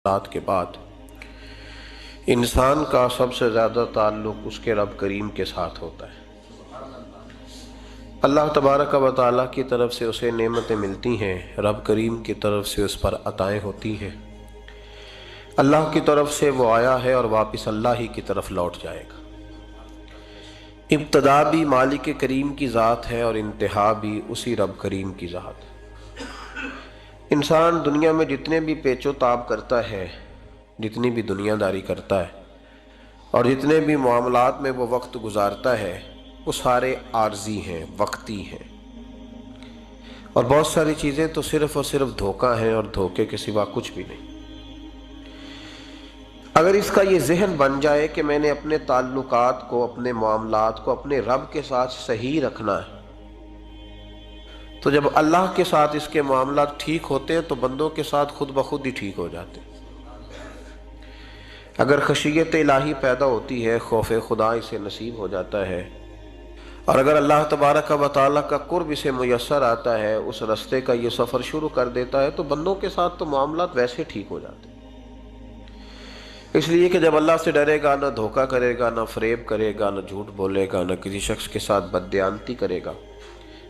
رات کے بعد انسان کا سب سے زیادہ تعلق اس کے رب کریم کے ساتھ ہوتا ہے۔ اللہ تبارک و تعالیٰ کی طرف سے اسے نعمتیں ملتی ہیں، رب کریم کی طرف سے اس پر عطائیں ہوتی ہیں۔ اللہ کی طرف سے وہ آیا ہے اور واپس اللہ ہی کی طرف لوٹ جائے گا۔ ابتدا بھی مالک کریم کی ذات ہے اور انتہا بھی اسی رب کریم کی ذات ہے۔ انسان دنیا میں جتنے بھی پیچ و تاب کرتا ہے، جتنی بھی دنیا داری کرتا ہے اور جتنے بھی معاملات میں وہ وقت گزارتا ہے، وہ سارے عارضی ہیں، وقتی ہیں، اور بہت ساری چیزیں تو صرف اور صرف دھوکہ ہیں اور دھوکے کے سوا کچھ بھی نہیں۔ اگر اس کا یہ ذہن بن جائے کہ میں نے اپنے تعلقات کو، اپنے معاملات کو اپنے رب کے ساتھ صحیح رکھنا ہے، تو جب اللہ کے ساتھ اس کے معاملات ٹھیک ہوتے ہیں تو بندوں کے ساتھ خود بخود ہی ٹھیک ہو جاتے ہیں۔ اگر خشیت الہی پیدا ہوتی ہے، خوف خدا اسے نصیب ہو جاتا ہے، اور اگر اللہ تبارک و تعالیٰ کا قرب اسے میسر آتا ہے، اس رستے کا یہ سفر شروع کر دیتا ہے، تو بندوں کے ساتھ تو معاملات ویسے ٹھیک ہو جاتے ہیں۔ اس لیے کہ جب اللہ سے ڈرے گا، نہ دھوکہ کرے گا، نہ فریب کرے گا، نہ جھوٹ بولے گا، نہ کسی شخص کے ساتھ بددیانتی کرے گا،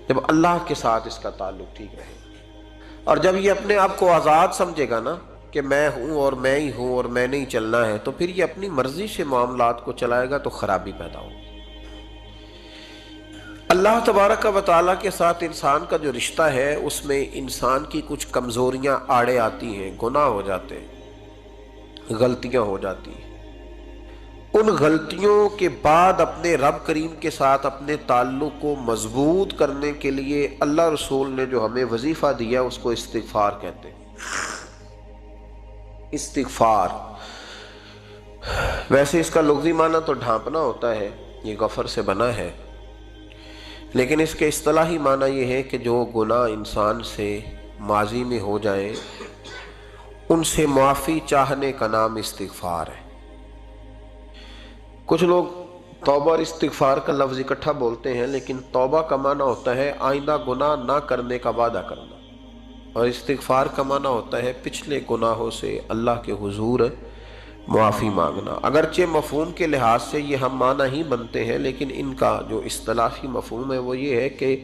جب اللہ کے ساتھ اس کا تعلق ٹھیک رہے گا، اور جب یہ اپنے آپ کو آزاد سمجھے گا نا کہ میں ہوں اور میں ہی ہوں اور میں نے ہی چلنا ہے، تو پھر یہ اپنی مرضی سے معاملات کو چلائے گا تو خرابی پیدا ہوگی۔ اللہ تبارک و تعالیٰ کے ساتھ انسان کا جو رشتہ ہے، اس میں انسان کی کچھ کمزوریاں آڑے آتی ہیں، گناہ ہو جاتے ہیں، غلطیاں ہو جاتی ہیں۔ ان غلطیوں کے بعد اپنے رب کریم کے ساتھ اپنے تعلق کو مضبوط کرنے کے لیے اللہ رسول نے جو ہمیں وظیفہ دیا اس کو استغفار کہتے ہیں۔ استغفار ویسے اس کا لغوی معنی تو ڈھانپنا ہوتا ہے، یہ غفر سے بنا ہے، لیکن اس کے اصطلاحی معنی یہ ہے کہ جو گناہ انسان سے ماضی میں ہو جائیں ان سے معافی چاہنے کا نام استغفار ہے۔ کچھ لوگ توبہ اور استغفار کا لفظ اکٹھا بولتے ہیں، لیکن توبہ کا معنی ہوتا ہے آئندہ گناہ نہ کرنے کا وعدہ کرنا، اور استغفار کا معنی ہوتا ہے پچھلے گناہوں سے اللہ کے حضور معافی مانگنا۔ اگرچہ مفہوم کے لحاظ سے یہ ہم معنی ہی بنتے ہیں، لیکن ان کا جو اصطلاحی مفہوم ہے وہ یہ ہے کہ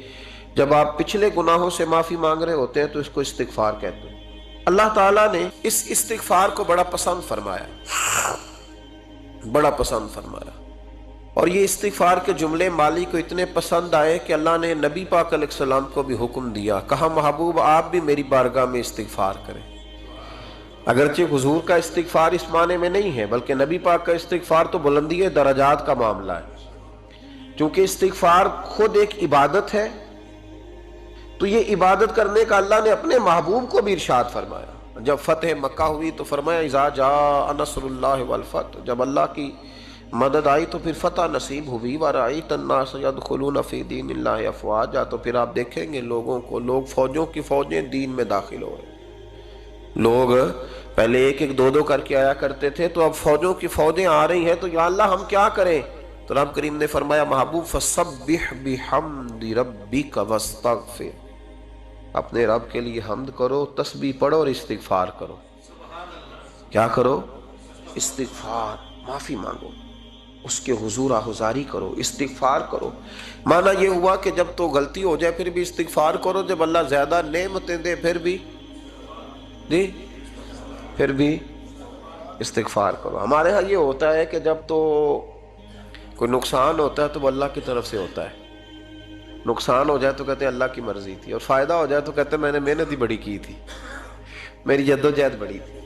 جب آپ پچھلے گناہوں سے معافی مانگ رہے ہوتے ہیں تو اس کو استغفار کہتے ہیں۔ اللہ تعالیٰ نے اس استغفار کو بڑا پسند فرمایا، بڑا پسند فرمایا، اور یہ استغفار کے جملے مالی کو اتنے پسند آئے کہ اللہ نے نبی پاک علیہ السلام کو بھی حکم دیا، کہا محبوب آپ بھی میری بارگاہ میں استغفار کریں۔ اگرچہ حضور کا استغفار اس معنی میں نہیں ہے، بلکہ نبی پاک کا استغفار تو بلندی درجات کا معاملہ ہے۔ چونکہ استغفار خود ایک عبادت ہے، تو یہ عبادت کرنے کا اللہ نے اپنے محبوب کو بھی ارشاد فرمایا۔ جب فتح مکہ ہوئی تو فرمایا اذا جاء نصر اللہ والفتح، جب اللہ کی مدد آئی تو پھر فتح نصیب ہوئی، وَرَأَيْتَ النَّاسَ يَدْخُلُونَ فِي دِينِ اللَّهِ أَفْوَاجًا، تو پھر آپ دیکھیں گے لوگوں کو، لوگ فوجوں کی فوجیں دین میں داخل ہو رہے۔ لوگ پہلے ایک ایک دو دو کر کے آیا کرتے تھے، تو اب فوجوں کی فوجیں آ رہی ہیں، تو یا اللہ ہم کیا کریں؟ تو رب کریم نے فرمایا محبوب فَسَبِّحْ بِحَمْدِ رَبِّكَ وَاسْتَغْفِرْ، اپنے رب کے لیے حمد کرو، تسبیح پڑھو اور استغفار کرو۔ کیا کرو؟ استغفار، معافی مانگو، اس کے حضور آہذاری کرو، استغفار کرو۔ معنی یہ ہوا کہ جب تو غلطی ہو جائے پھر بھی استغفار کرو، جب اللہ زیادہ نعمتیں دے پھر بھی استغفار کرو۔ ہمارے ہاں یہ ہوتا ہے کہ جب تو کوئی نقصان ہوتا ہے تو وہ اللہ کی طرف سے ہوتا ہے، نقصان ہو جائے تو کہتے ہیں اللہ کی مرضی تھی، اور فائدہ ہو جائے تو کہتے ہیں میں نے محنت ہی بڑی کی تھی، میری جدوجہد بڑی تھی۔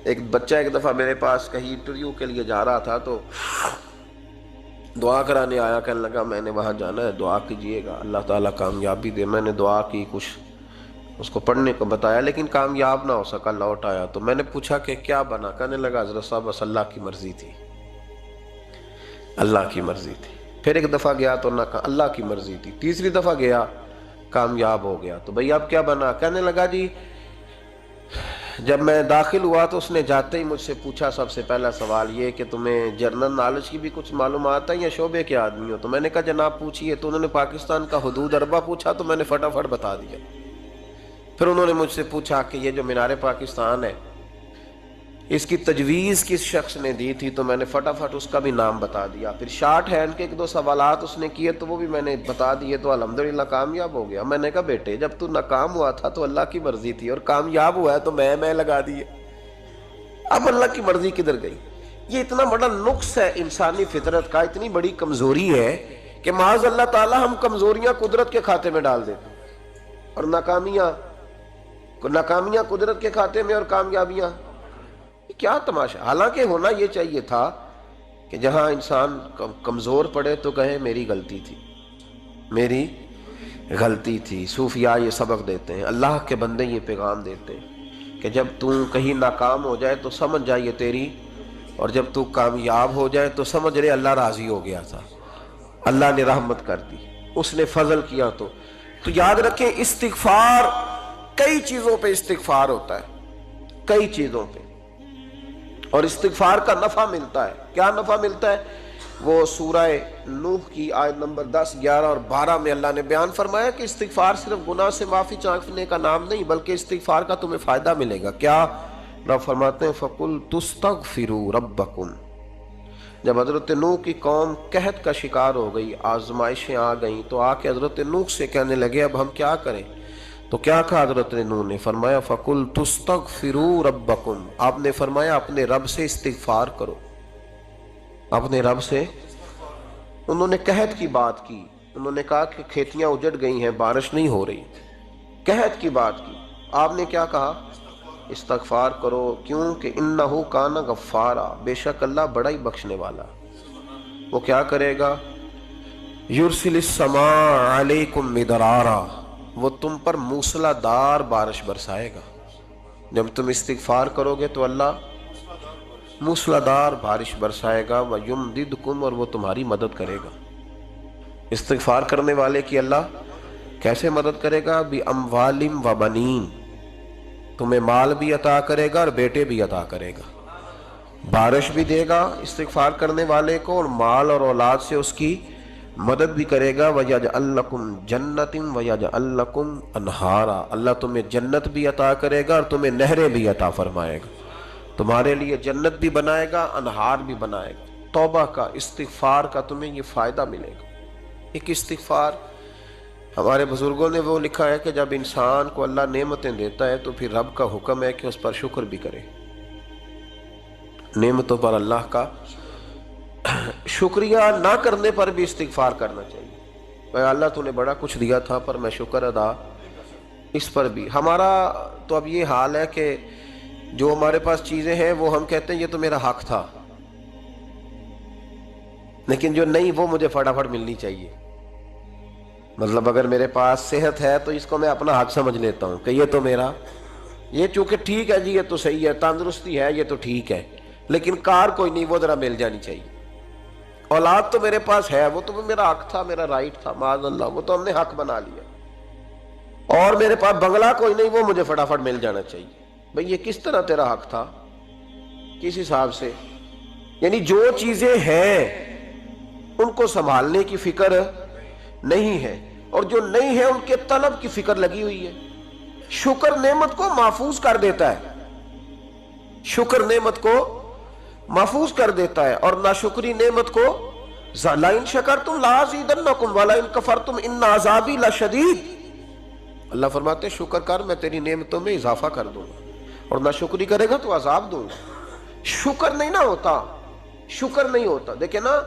ایک بچہ ایک دفعہ میرے پاس کہیں انٹرویو کے لیے جا رہا تھا، تو دعا کرانے آیا، کہنے لگا میں نے وہاں جانا ہے، دعا کیجئے گا اللہ تعالیٰ کامیابی دے۔ میں نے دعا کی، کچھ اس کو پڑھنے کو بتایا، لیکن کامیاب نہ ہو سکا، لوٹ آیا۔ تو میں نے پوچھا کہ کیا بنا؟ کہنے لگا حضرت صاحب بس اللہ کی مرضی تھی، اللہ کی مرضی تھی۔ پھر ایک دفعہ گیا تو نہ، اللہ کی مرضی تھی۔ تیسری دفعہ گیا، کامیاب ہو گیا۔ تو بھئی اب کیا بنا؟ کہنے لگا جی جب میں داخل ہوا تو اس نے جاتے ہی مجھ سے پوچھا سب سے پہلا سوال یہ کہ تمہیں جنرل نالج کی بھی کچھ معلومات ہے یا شعبے کے آدمی ہو؟ تو میں نے کہا جناب پوچھیے۔ تو انہوں نے پاکستان کا حدود اربہ پوچھا تو میں نے فٹافٹ بتا دیا۔ پھر انہوں نے مجھ سے پوچھا کہ یہ جو مینار پاکستان ہے اس کی تجویز کس شخص نے دی تھی تو میں نے فٹافٹ اس کا بھی نام بتا دیا. پھر شارٹ ہینڈ کے ایک دو سوالات اس نے کیے تو وہ بھی میں نے بتا دیے, تو الحمدللہ کامیاب ہو گیا. میں نے کہا بیٹے جب تو ناکام ہوا تھا تو اللہ کی مرضی تھی, اور کامیاب ہوا ہے تو میں لگا دیے, اب اللہ کی مرضی کدھر گئی؟ یہ اتنا بڑا نقص ہے انسانی فطرت کا, اتنی بڑی کمزوری ہے کہ معاذ اللہ تعالی ہم کمزوریاں قدرت کے کھاتے میں ڈال دیتے ہیں, اور ناکامیاں قدرت کے کھاتے میں, اور کامیابیاں. کیا تماشا؟ حالانکہ ہونا یہ چاہیے تھا کہ جہاں انسان کمزور پڑے تو کہے میری غلطی تھی, میری غلطی تھی. صوفیاء یہ سبق دیتے ہیں, اللہ کے بندے یہ پیغام دیتے ہیں کہ جب تو کہیں ناکام ہو جائے تو سمجھ جائے یہ تیری, اور جب تو کامیاب ہو جائے تو سمجھ رہے اللہ راضی ہو گیا تھا, اللہ نے رحمت کر دی, اس نے فضل کیا. تو یاد رکھیں استغفار, کئی چیزوں پہ استغفار ہوتا ہے, کئی چیزوں پہ, اور استغفار کا نفع ملتا ہے. کیا نفع ملتا ہے؟ وہ سورہ نوح کی آیت نمبر 10, 11 اور 12 میں اللہ نے بیان فرمایا کہ استغفار صرف گناہ سے معافی چاہنے کا نام نہیں, بلکہ استغفار کا تمہیں فائدہ ملے گا. کیا؟ رب فرماتے ہیں فَقُلْتُ اسْتَغْفِرُوا رَبَّكُمْ. جب حضرت نوح کی قوم قحط کا شکار ہو گئی, آزمائشیں آ گئیں, تو آ کے حضرت نوح سے کہنے لگے اب ہم کیا کریں؟ تو کیا کہا حضرت نوح نے؟ فرمایا فَقُلْتُ اسْتَغْفِرُوا رَبَّكُمْ. آپ نے فرمایا اپنے رب سے استغفار کرو, اپنے رب سے. انہوں نے قحط کی بات کی, انہوں نے کہا کہ کھیتیاں اجڑ گئی ہیں, بارش نہیں ہو رہی, قحط کی بات کی. آپ نے کیا کہا؟ استغفار کرو. کیوں کہ انہو کان غفارا, بے شک اللہ بڑا ہی بخشنے والا. وہ کیا کرے گا؟ یرسل السماء علیکم مدرارا, وہ تم پر موسلا دار بارش برسائے گا. جب تم استغفار کرو گے تو اللہ موسلا دار بارش برسائے گا. وَيُمْدِدْكُمْ, اور وہ تمہاری مدد کرے گا. استغفار کرنے والے کی اللہ کیسے مدد کرے گا؟ بِأَمْوَالٍ وَبَنِينَ, تمہیں مال بھی عطا کرے گا اور بیٹے بھی عطا کرے گا. بارش بھی دے گا استغفار کرنے والے کو, اور مال اور اولاد سے اس کی مدد بھی کرے گا. وَيَجْعَلْ لَكُمْ جَنَّةٍ وَيَجْعَلْ لَكُمْ أَنْهَارًا, اللہ تمہیں جنت بھی عطا کرے گا اور تمہیں نہریں بھی عطا فرمائے گا. تمہارے لیے جنت بھی بنائے گا, انہار بھی بنائے گا. توبہ کا, استغفار کا تمہیں یہ فائدہ ملے گا. ایک استغفار, ہمارے بزرگوں نے وہ لکھا ہے کہ جب انسان کو اللہ نعمتیں دیتا ہے تو پھر رب کا حکم ہے کہ اس پر شکر بھی کرے. نعمتوں پر اللہ کا شکریہ نہ کرنے پر بھی استغفار کرنا چاہیے. اے اللہ تو نے بڑا کچھ دیا تھا پر میں شکر ادا اس پر بھی. ہمارا تو اب یہ حال ہے کہ جو ہمارے پاس چیزیں ہیں وہ ہم کہتے ہیں یہ تو میرا حق تھا, لیکن جو نہیں وہ مجھے فٹافٹ ملنی چاہیے. مطلب اگر میرے پاس صحت ہے تو اس کو میں اپنا حق سمجھ لیتا ہوں کہ یہ تو میرا, یہ چونکہ ٹھیک ہے جی, یہ تو صحیح ہے, تندرستی ہے یہ تو ٹھیک ہے, لیکن کار کوئی نہیں, وہ ذرا مل جانی چاہیے. اولاد تو میرے پاس ہے, وہ تو میرا حق تھا, میرا رائٹ تھا, معاذ اللہ وہ تو ہم نے حق بنا لیا. اور میرے پاس بنگلہ کوئی نہیں, وہ مجھے فٹافٹ مل جانا چاہیے. بھئی یہ کس طرح تیرا حق تھا, کس حساب سے؟ یعنی جو چیزیں ہیں ان کو سنبھالنے کی فکر نہیں ہے, اور جو نہیں ہے ان کے طلب کی فکر لگی ہوئی ہے. شکر نعمت کو محفوظ کر دیتا ہے, شکر نعمت کو محفوظ کر دیتا ہے, اور ناشکری نعمت کو لَئِن شَكَرْتُمْ لَأَزِيدَنَّكُمْ وَلَئِن كَفَرْتُمْ إِنَّ عَذَابِي لَشَدِيدٌ. اللہ فرماتے ہیں شکر کر, میں تیری نعمتوں میں اضافہ کر دوں گا, اور ناشکری کرے گا تو عذاب دوں گا. شکر نہیں نہ ہوتا, شکر نہیں ہوتا. دیکھیں نا,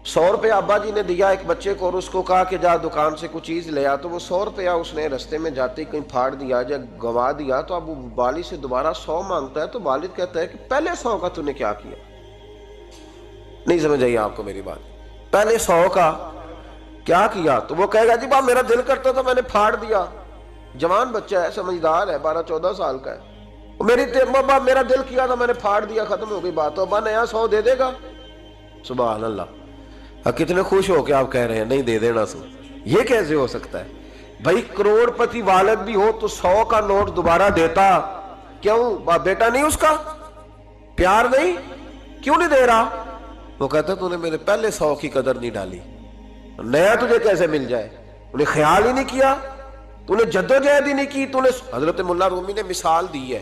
100 روپیہ ابا جی نے دیا ایک بچے کو, اور اس کو کہا کہ جا دکان سے کچھ چیز لے آ, تو وہ 100 روپیہ اس نے رستے میں جاتے کہیں پھاڑ دیا یا گوا دیا, تو اب وہ والد سے دوبارہ 100 مانگتا ہے, تو والد کہتا ہے کہ پہلے 100 کا تو نے کیا کیا؟ نہیں سمجھ آئی آپ کو میری بات؟ پہلے 100 کا کیا کیا؟ تو وہ کہے گا جی باپ میرا دل کرتا تھا میں نے پھاڑ دیا. جوان بچہ ہے, سمجھدار ہے, 12-14 سال کا ہے, میرا دل کیا تھا میں نے پھاڑ دیا, ختم ہو گئی بات. تو ابا نیا 100 دے دے گا. سبحان اللہ, کتنے خوش ہو کے آپ کہہ رہے ہیں نہیں دے دینا سو. یہ کیسے ہو سکتا ہے بھائی؟ کروڑ پتی والد بھی ہو تو 100 کا نوٹ دوبارہ دیتا کیوں؟ بیٹا نہیں اس کا پیار نہیں, کیوں نہیں دے رہا؟ وہ کہتا تو نے میرے پہلے 100 کی قدر نہیں ڈالی, نیا تجھے کیسے مل جائے؟ انہیں خیال ہی نہیں کیا, تو نے جدوجہد ہی نہیں کی. تو نے, حضرت مولا رومی نے مثال دی ہے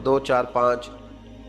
2 4 5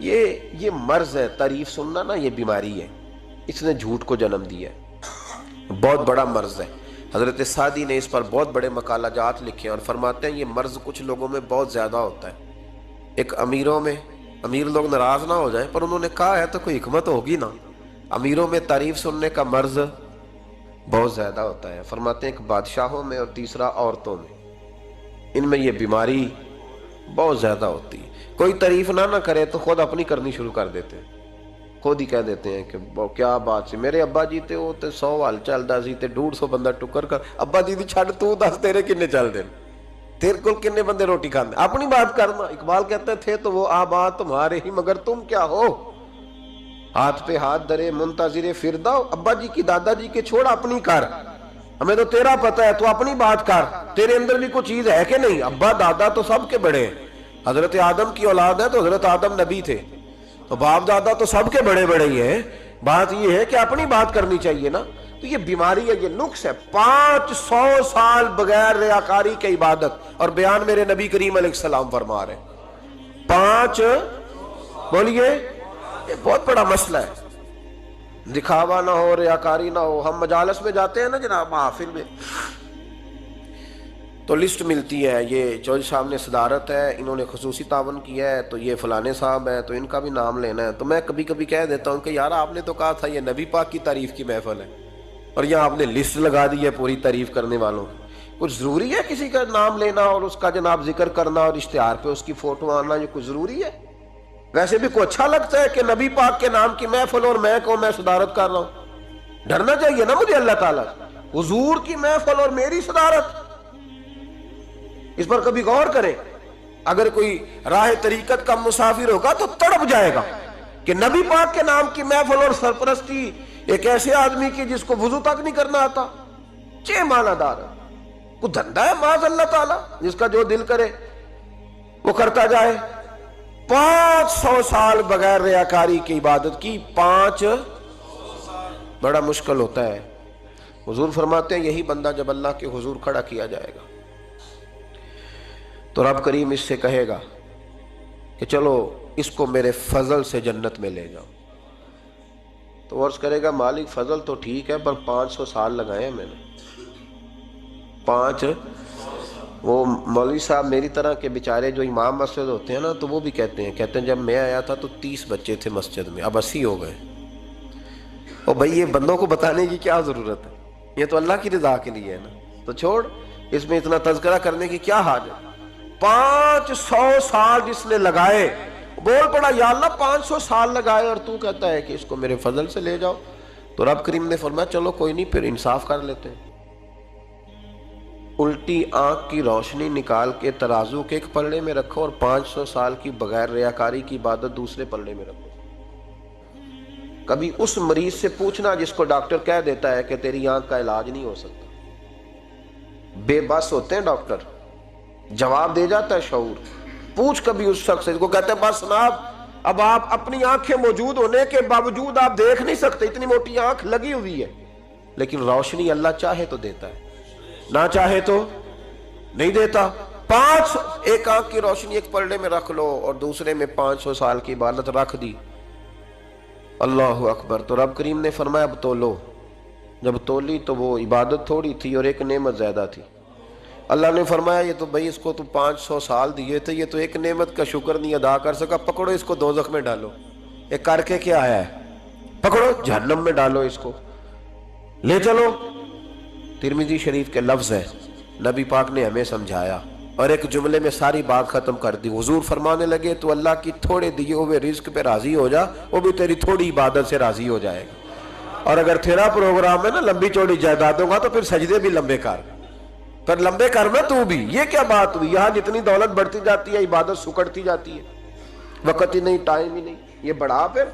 یہ مرض ہے، تعریف سننا نا یہ بیماری ہے، اس نے جھوٹ کو جنم دیا ہے، بہت بڑا مرض ہے۔ حضرت سعدی نے اس پر بہت بڑے مقالہ جات لکھے ہیں اور فرماتے ہیں یہ مرض کچھ لوگوں میں بہت زیادہ ہوتا ہے۔ ایک امیروں میں، امیر لوگ ناراض نہ ہو جائیں پر انہوں نے کہا ہے تو کوئی حکمت ہوگی نا، امیروں میں تعریف سننے کا مرض بہت زیادہ ہوتا ہے۔ فرماتے ہیں ایک بادشاہوں میں اور تیسرا عورتوں میں، ان میں یہ بیماری بہت زیادہ ہوتی ہے۔ کوئی تعریف نہ کرے تو خود اپنی کرنی شروع کر دیتے ہیں، خود ہی کہہ دیتے ہیں کہ کیا بات سی، میرے ابا جی تے وہ تے 100 حال چلدا سی تے 150 بندہ ٹکر کر، ابا جی دی چھڈ تو دس تیرے کنے چل دے، تیرے کول کنے بندے روٹی کھاندے، اپنی بات کرنا۔ اقبال کہتے تھے تو وہ آباد تمہارے ہی مگر تم کیا ہو، ہاتھ پہ ہاتھ درے منتظر فردا، ابا جی کی دادا جی کے چھوڑ اپنی کر، ہمیں تو تیرا پتہ ہے تو اپنی بات کر، تیرے اندر بھی کوئی چیز ہے کہ نہیں۔ ابا دادا تو سب کے بڑے ہیں، حضرت آدم کی اولاد ہے تو حضرت آدم نبی تھے، تو باپ دادا تو سب کے بڑے بڑے ہی ہیں، بات یہ ہے کہ اپنی بات کرنی چاہیے نا۔ تو یہ بیماری ہے، یہ نقص ہے۔ 500 سال بغیر ریاکاری کی عبادت، اور بیان میرے نبی کریم علیہ السلام فرما رہے ہیں 5، بولیے، یہ بہت بڑا مسئلہ ہے، دکھاوا نہ ہو، ریاکاری نہ ہو۔ ہم مجالس میں جاتے ہیں نا جناب، محافل میں، تو لسٹ ملتی ہے، یہ چودھری صاحب نے صدارت ہے، انہوں نے خصوصی تعاون کیا ہے، تو یہ فلانے صاحب ہے تو ان کا بھی نام لینا ہے۔ تو میں کبھی کبھی کہہ دیتا ہوں کہ یار آپ نے تو کہا تھا یہ نبی پاک کی تعریف کی محفل ہے، اور یہاں آپ نے لسٹ لگا دی ہے پوری تعریف کرنے والوں کی۔ کچھ ضروری ہے کسی کا نام لینا اور اس کا جناب ذکر کرنا اور اشتہار پہ اس کی فوٹو آنا، یہ کچھ ضروری ہے؟ ویسے بھی کو اچھا لگتا ہے کہ نبی پاک کے نام کی محفل اور میں صدارت کر رہا ہوں؟ ڈرنا چاہیے نا مجھے اللہ تعالیٰ، حضور کی محفل اور میری صدارت، اس پر کبھی غور کریں۔ اگر کوئی راہ طریقت کا مسافر ہوگا تو تڑپ جائے گا کہ نبی پاک کے نام کی محفل اور سرپرستی ایک ایسے آدمی کی جس کو وضو تک نہیں کرنا آتا، چھ معنی دار ہے، کوئی دھندا ہے معاذ اللہ تعالیٰ، جس کا جو دل کرے وہ کرتا جائے۔ 500 سال بغیر ریاکاری کی عبادت کی، 5 بڑا مشکل ہوتا ہے۔ حضور فرماتے ہیں یہی بندہ جب اللہ کے حضور کھڑا کیا جائے گا تو رب کریم اس سے کہے گا کہ چلو اس کو میرے فضل سے جنت میں لے جاؤ، تو عرض کرے گا مالک فضل تو ٹھیک ہے پر 500 سال لگائے ہیں میں نے، 5۔ وہ مولوی صاحب میری طرح کے بیچارے جو امام مسجد ہوتے ہیں نا، تو وہ بھی کہتے ہیں جب میں آیا تھا تو 30 بچے تھے مسجد میں، اب 80 ہو گئے۔ اور بھائی یہ بندوں کو بتانے کی کیا ضرورت ہے، یہ تو اللہ کی رضا کے لیے ہے نا، تو چھوڑ اس میں اتنا تذکرہ کرنے کی کیا حاجت۔ 500 سال جس نے لگائے، بول پڑا یا اللہ 500 سال لگائے اور تو کہتا ہے کہ اس کو میرے فضل سے لے جاؤ، تو رب کریم نے فرمایا چلو کوئی نہیں، پھر انصاف کر لیتے ہیں، الٹی آنکھ کی روشنی نکال کے ترازو کے ایک پلڑے میں رکھو اور 500 سال کی بغیر ریاکاری کی عبادت دوسرے پلڑے میں رکھو۔ کبھی اس مریض سے پوچھنا جس کو ڈاکٹر کہہ دیتا ہے کہ تیری آنکھ کا علاج نہیں ہو سکتا، بے بس ہوتے ہیں ڈاکٹر، جواب دے جاتا ہے شعور۔ پوچھ کبھی اس شخص سے، کو کہتے ہیں بس جناب اب آپ اپنی آنکھیں موجود ہونے کے باوجود آپ دیکھ نہیں سکتے، اتنی موٹی آنکھ لگی ہوئی ہے، لیکن روشنی اللہ چاہے تو دیتا ہے، نہ چاہے تو نہیں دیتا۔ 5 ایک آنکھ کی روشنی ایک پلڑے میں رکھ لو اور دوسرے میں 500 سال کی عبادت رکھ دی، اللہ اکبر۔ تو رب کریم نے فرمایا اب تولو، جب تولی تو وہ عبادت تھوڑی تھی اور ایک نعمت زیادہ تھی۔ اللہ نے فرمایا یہ تو بھائی اس کو تو 500 سال دیے تھے، یہ تو ایک نعمت کا شکر نہیں ادا کر سکا، پکڑو اس کو دوزخ میں ڈالو۔ ایک کر کے کیا آیا ہے، پکڑو جہنم میں ڈالو، اس کو لے چلو۔ ترمذی شریف کے لفظ ہے، نبی پاک نے ہمیں سمجھایا اور ایک جملے میں ساری بات ختم کر دی۔ حضور فرمانے لگے تو اللہ کی تھوڑے دیے ہوئے رزق پہ راضی ہو جا، وہ بھی تیری تھوڑی عبادت سے راضی ہو جائے گا، اور اگر تیرا پروگرام ہے نا لمبی چوڑی جائیدادوں کا تو پھر سجدے بھی لمبے کر، پھر لمبے کرنا تو بھی۔ یہ کیا بات ہوئی، یہاں جتنی دولت بڑھتی جاتی ہے عبادت سکڑتی جاتی ہے، وقت ہی نہیں، ٹائم ہی نہیں، یہ بڑھا پھر۔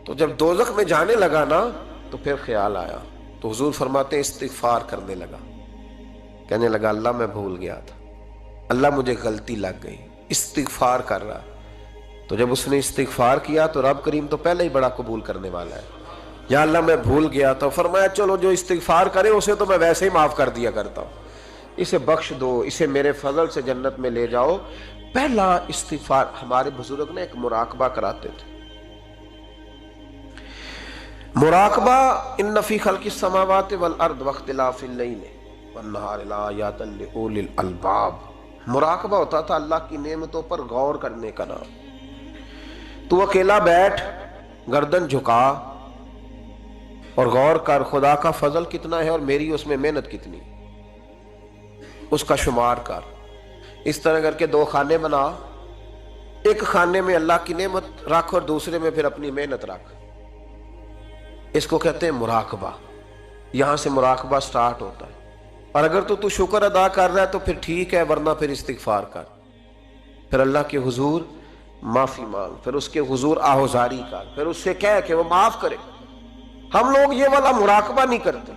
تو جب دوزخ میں جانے لگا نا تو پھر خیال آیا، تو حضور فرماتے ہیں استغفار کرنے لگا، کہنے لگا اللہ میں بھول گیا تھا، اللہ مجھے غلطی لگ گئی، استغفار کر رہا۔ تو جب اس نے استغفار کیا تو رب کریم تو پہلے ہی بڑا قبول کرنے والا ہے، یا اللہ میں بھول گیا تو فرمایا چلو جو استغفار کرے اسے تو میں ویسے ہی معاف کر دیا کرتا ہوں، اسے بخش دو، اسے میرے فضل سے جنت میں لے جاؤ۔ پہلا استغفار ہمارے بزرگ نے ایک مراقبہ کراتے تھے. مراقبہ ان فی خلق السماوات والارض واختلاف اللیل والنہار لآیات لأولی الالباب. مراقبہ ہوتا تھا اللہ کی نعمتوں پر غور کرنے کا نام. تو اکیلا بیٹھ، گردن جھکا اور غور کر خدا کا فضل کتنا ہے اور میری اس میں محنت کتنی، اس کا شمار کر. اس طرح کر کے 2 خانے بنا، ایک خانے میں اللہ کی نعمت رکھ اور دوسرے میں پھر اپنی محنت رکھ. اس کو کہتے ہیں مراقبہ. یہاں سے مراقبہ سٹارٹ ہوتا ہے. اور اگر تو شکر ادا کر رہا ہے تو پھر ٹھیک ہے، ورنہ پھر استغفار کر، پھر اللہ کے حضور معافی مانگ، پھر اس کے حضور آہوزاری کر، پھر اس سے کہہ کہ وہ معاف کرے. ہم لوگ یہ والا مراقبہ نہیں کرتے،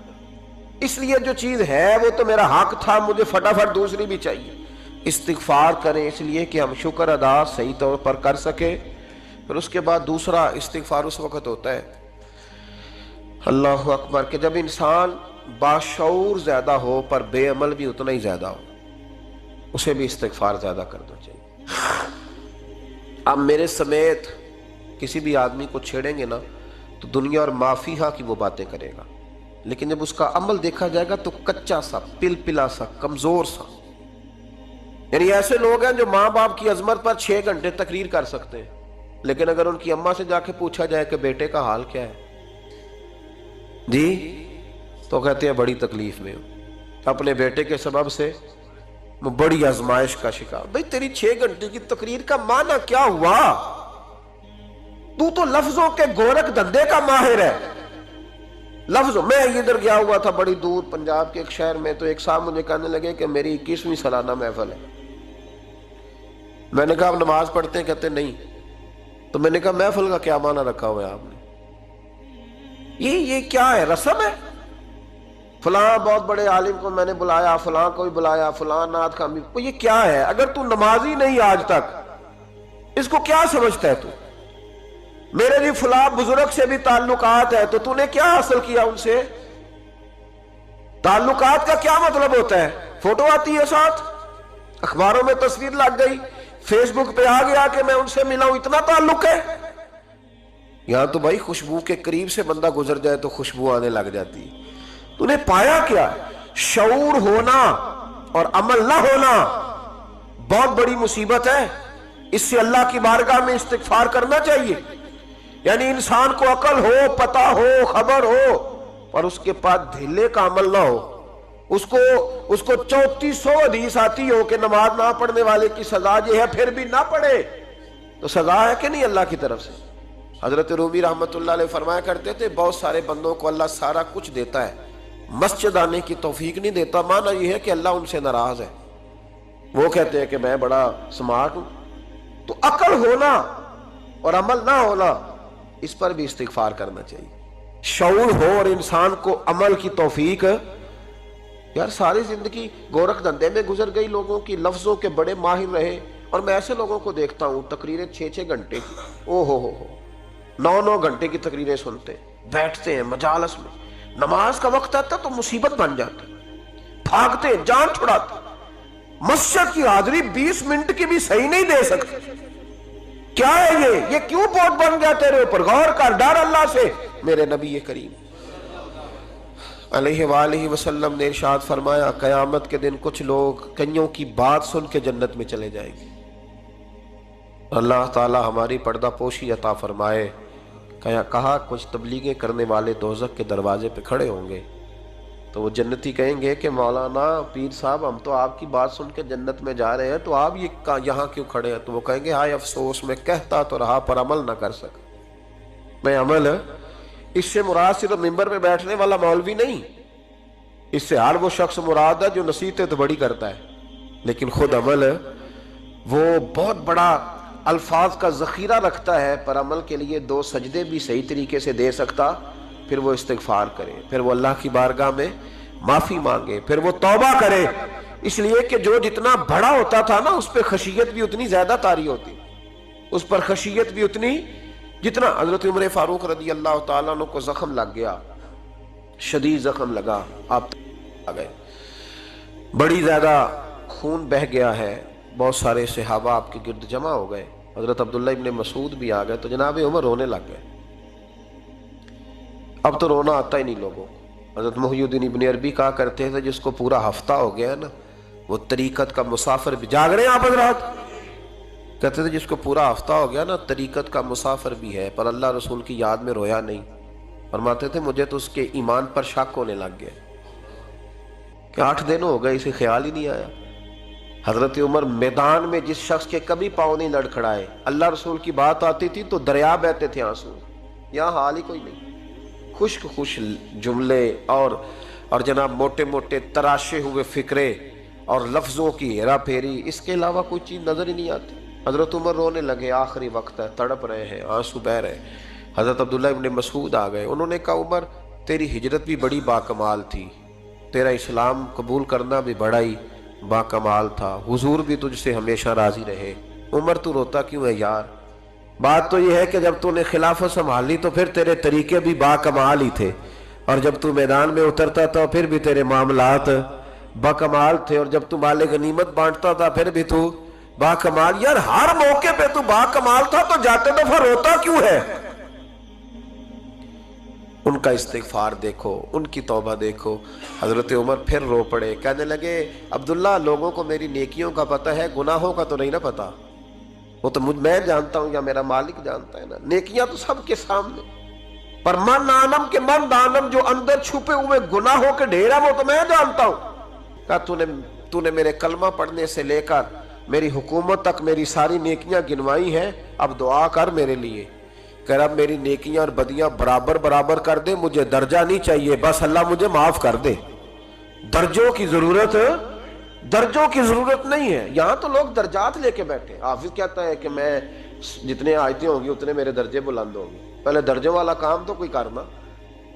اس لیے جو چیز ہے وہ تو میرا حق تھا، مجھے فٹافٹ دوسری بھی چاہیے. استغفار کریں اس لیے کہ ہم شکر ادا صحیح طور پر کر سکے. پھر اس کے بعد دوسرا استغفار اس وقت ہوتا ہے اللہ اکبر کہ جب انسان باشعور زیادہ ہو پر بے عمل بھی اتنا ہی زیادہ ہو، اسے بھی استغفار زیادہ کرنا چاہیے. اب میرے سمیت کسی بھی آدمی کو چھیڑیں گے نا تو دنیا اور مافیہا کی وہ باتیں کرے گا، لیکن جب اس کا عمل دیکھا جائے گا تو کچا سا، پلپلا سا، کمزور سا. یعنی ایسے لوگ ہیں جو ماں باپ کی عظمت پر 6 گھنٹے تقریر کر سکتے ہیں، لیکن اگر ان کی اماں سے جا کے پوچھا جائے کہ بیٹے کا حال کیا ہے جی، تو کہتے ہیں بڑی تکلیف میں ہوں، اپنے بیٹے کے سبب سے بڑی آزمائش کا شکار. بھئی تیری 6 گھنٹے کی تقریر کا معنی کیا ہوا؟ تو لفظوں کے گورکھ دھندے کا ماہر ہے. لفظوں میں ادھر گیا ہوا تھا بڑی دور پنجاب کے ایک شہر میں، تو ایک صاحب مجھے کہنے لگے کہ میری 21ویں سالانہ محفل ہے. میں نے کہا آپ نماز پڑھتے ہیں؟ کہتے نہیں. تو میں نے کہا محفل کا کیا معنی رکھا ہوا ہے آپ نے؟ یہ کیا ہے، رسم ہے؟ فلاں بہت بڑے عالم کو میں نے بلایا، فلاں کو بھی بلایا، فلاں نعت خامی. یہ کیا ہے؟ اگر تو نمازی نہیں آج تک، اس کو کیا سمجھتا ہے تو؟ میرے بھی فلاں بزرگ سے بھی تعلقات ہے، تو نے کیا حاصل کیا ان سے؟ تعلقات کا کیا مطلب ہوتا ہے؟ فوٹو آتی ہے ساتھ، اخباروں میں تصویر لگ گئی، فیس بک پہ آ گیا کہ میں ان سے ملا ہوں، اتنا تعلق ہے؟ یہاں تو بھائی خوشبو کے قریب سے بندہ گزر جائے تو خوشبو آنے لگ جاتی ہے. تو نے پایا کیا؟ شعور ہونا اور عمل نہ ہونا بہت بڑی مصیبت ہے. اس سے اللہ کی بارگاہ میں استغفار کرنا چاہیے. یعنی انسان کو عقل ہو، پتہ ہو، خبر ہو، اور اس کے پاس دھیلے کا عمل نہ ہو. اس کو 3400 حدیث آتی ہو کہ نماز نہ پڑھنے والے کی سزا یہ ہے، پھر بھی نہ پڑھے تو سزا ہے کہ نہیں اللہ کی طرف سے؟ حضرت رومی رحمت اللہ علیہ فرمایا کرتے تھے بہت سارے بندوں کو اللہ سارا کچھ دیتا ہے، مسجد آنے کی توفیق نہیں دیتا. معنی یہ ہے کہ اللہ ان سے ناراض ہے. وہ کہتے ہیں کہ میں بڑا سمارٹ ہوں. تو عقل ہونا اور عمل نہ ہونا، اس پر بھی استغفار کرنا چاہیے. شعور ہو اور انسان کو عمل کی توفیق. یار ساری زندگی گورکھ دھندے میں گزر گئی لوگوں کی، لفظوں کے بڑے ماہر رہے، اور میں ایسے لوگوں کو دیکھتا ہوں تقریریں 6 گھنٹے کی، او ہو 9 گھنٹے کی تقریریں سنتے ہیں، بیٹھتے ہیں مجالس میں، نماز کا وقت آتا تو مصیبت بن جاتا، بھاگتے ہیں، جان چھڑاتے. مسجد کی حاضری 20 منٹ کی بھی صحیح نہیں دے سکتے. کیا ہے یہ کیوں بوجھ بن گیا تیرے اوپر؟ غور کر، ڈر اللہ سے. میرے نبی کریم علیہ وآلہ وسلم نے ارشاد فرمایا قیامت کے دن کچھ لوگ کئیوں کی بات سن کے جنت میں چلے جائیں گے. اللہ تعالی ہماری پردہ پوشی عطا فرمائے. کہا کچھ تبلیغیں کرنے والے دوزخ کے دروازے پہ کھڑے ہوں گے تو وہ جنتی کہیں گے کہ مولانا پیر صاحب ہم تو آپ کی بات سن کے جنت میں جا رہے ہیں، تو آپ یہاں کیوں کھڑے ہیں؟ تو وہ کہیں گے ہائے افسوس، میں کہتا تو رہا پر عمل نہ کر سکا. میں عمل، اس سے مراد صرف ممبر پہ بیٹھنے والا مولوی نہیں، اس سے ہر وہ شخص مراد ہے جو نصیحتیں تو بڑی کرتا ہے لیکن خود عمل وہ بہت بڑا الفاظ کا ذخیرہ رکھتا ہے، پر عمل کے لیے 2 سجدے بھی صحیح طریقے سے دے سکتا. پھر وہ استغفار کرے، پھر وہ اللہ کی بارگاہ میں معافی مانگے، پھر وہ توبہ کرے. اس لیے کہ جو جتنا بڑا ہوتا تھا نا اس پہ خشیت بھی اتنی زیادہ طاری ہوتی، اس پر خشیت بھی اتنی جتنا. حضرت عمر فاروق رضی اللہ تعالیٰ عنہ کو زخم لگ گیا، شدید زخم لگا، آپ آ گئے، بڑی زیادہ خون بہ گیا ہے، بہت سارے صحابہ آپ کے گرد جمع ہو گئے، حضرت عبداللہ ابن مسعود بھی آ گئے، تو جناب عمر رونے لگ گئے۔ اب تو رونا آتا ہی نہیں لوگوں کو۔ حضرت محی الدین ابن عربی کہا کرتے تھے جس کو پورا ہفتہ ہو گیا نا وہ طریقت کا مسافر بھی، جاگ رہے ہیں آپ حضرات؟ کہتے تھے جس کو پورا ہفتہ ہو گیا نا طریقت کا مسافر بھی ہے پر اللہ رسول کی یاد میں رویا نہیں۔ فرماتے تھے مجھے تو اس کے ایمان پر شک ہونے لگ گیا کہ 8 دن ہو گئے اسے خیال ہی نہیں آیا۔ حضرت عمر میدان میں جس شخص کے کبھی پاؤں نہیں لڑکھڑائے، اللہ رسول کی بات آتی تھی تو دریا بہتے تھے آنسو، یہاں حال ہی کوئی نہیں۔ خشک خوش جملے اور جناب موٹے موٹے تراشے ہوئے فکرے اور لفظوں کی ہیرا پھیری، اس کے علاوہ کوئی چیز نظر ہی نہیں آتی۔ حضرت عمر رونے لگے، آخری وقت ہے، تڑپ رہے ہیں، آنسو بہہ رہے ہیں۔ حضرت عبداللہ ابن مسعود آ گئے، انہوں نے کہا عمر تیری ہجرت بھی بڑی باکمال تھی، تیرا اسلام قبول کرنا بھی بڑا ہی باکمال تھا، حضور بھی تجھ سے ہمیشہ راضی رہے۔ عمر تو روتا کیوں ہے یار؟ بات تو یہ ہے کہ جب تو نے خلافت سنبھالی تو پھر تیرے طریقے بھی باکمال ہی تھے، اور جب تو میدان میں اترتا تھا پھر بھی تیرے معاملات باکمال تھے، اور جب تو مال غنیمت بانٹتا تھا پھر بھی تو باکمال۔ یار ہر موقع پہ تو باکمال تھا تو جاتے دفعہ روتا کیوں ہے؟ ان کا استغفار دیکھو، ان کی توبہ دیکھو۔ حضرت عمر پھر رو پڑے، کہنے لگے عبداللہ لوگوں کو میری نیکیوں کا پتہ ہے، گناہوں کا تو نہیں نا پتہ۔ وہ تو میں جانتا ہوں یا میرا مالک جانتا ہے نا، نیکیاں تو سب کے سامنے، پر من آنم کے من دانم جو اندر چھپے ہوئے گناہوں کے ڈھیر ہیں وہ تو میں جانتا ہوں۔ کہا تو نے میرے کلمہ پڑھنے سے لے کر میری حکومت تک میری ساری نیکیاں گنوائی ہیں، اب دعا کر میرے لیے کہ رب میری نیکیاں اور بدیاں برابر برابر کر دے، مجھے درجہ نہیں چاہیے، بس اللہ مجھے معاف کر دے۔ درجوں کی ضرورت نہیں ہے، یہاں تو لوگ درجات لے کے بیٹھے۔ حافظ کہتا ہے کہ میں جتنے آیتیں ہوں گی اتنے میرے درجے بلند ہوں گے، پہلے درجوں والا کام تو کوئی کرنا۔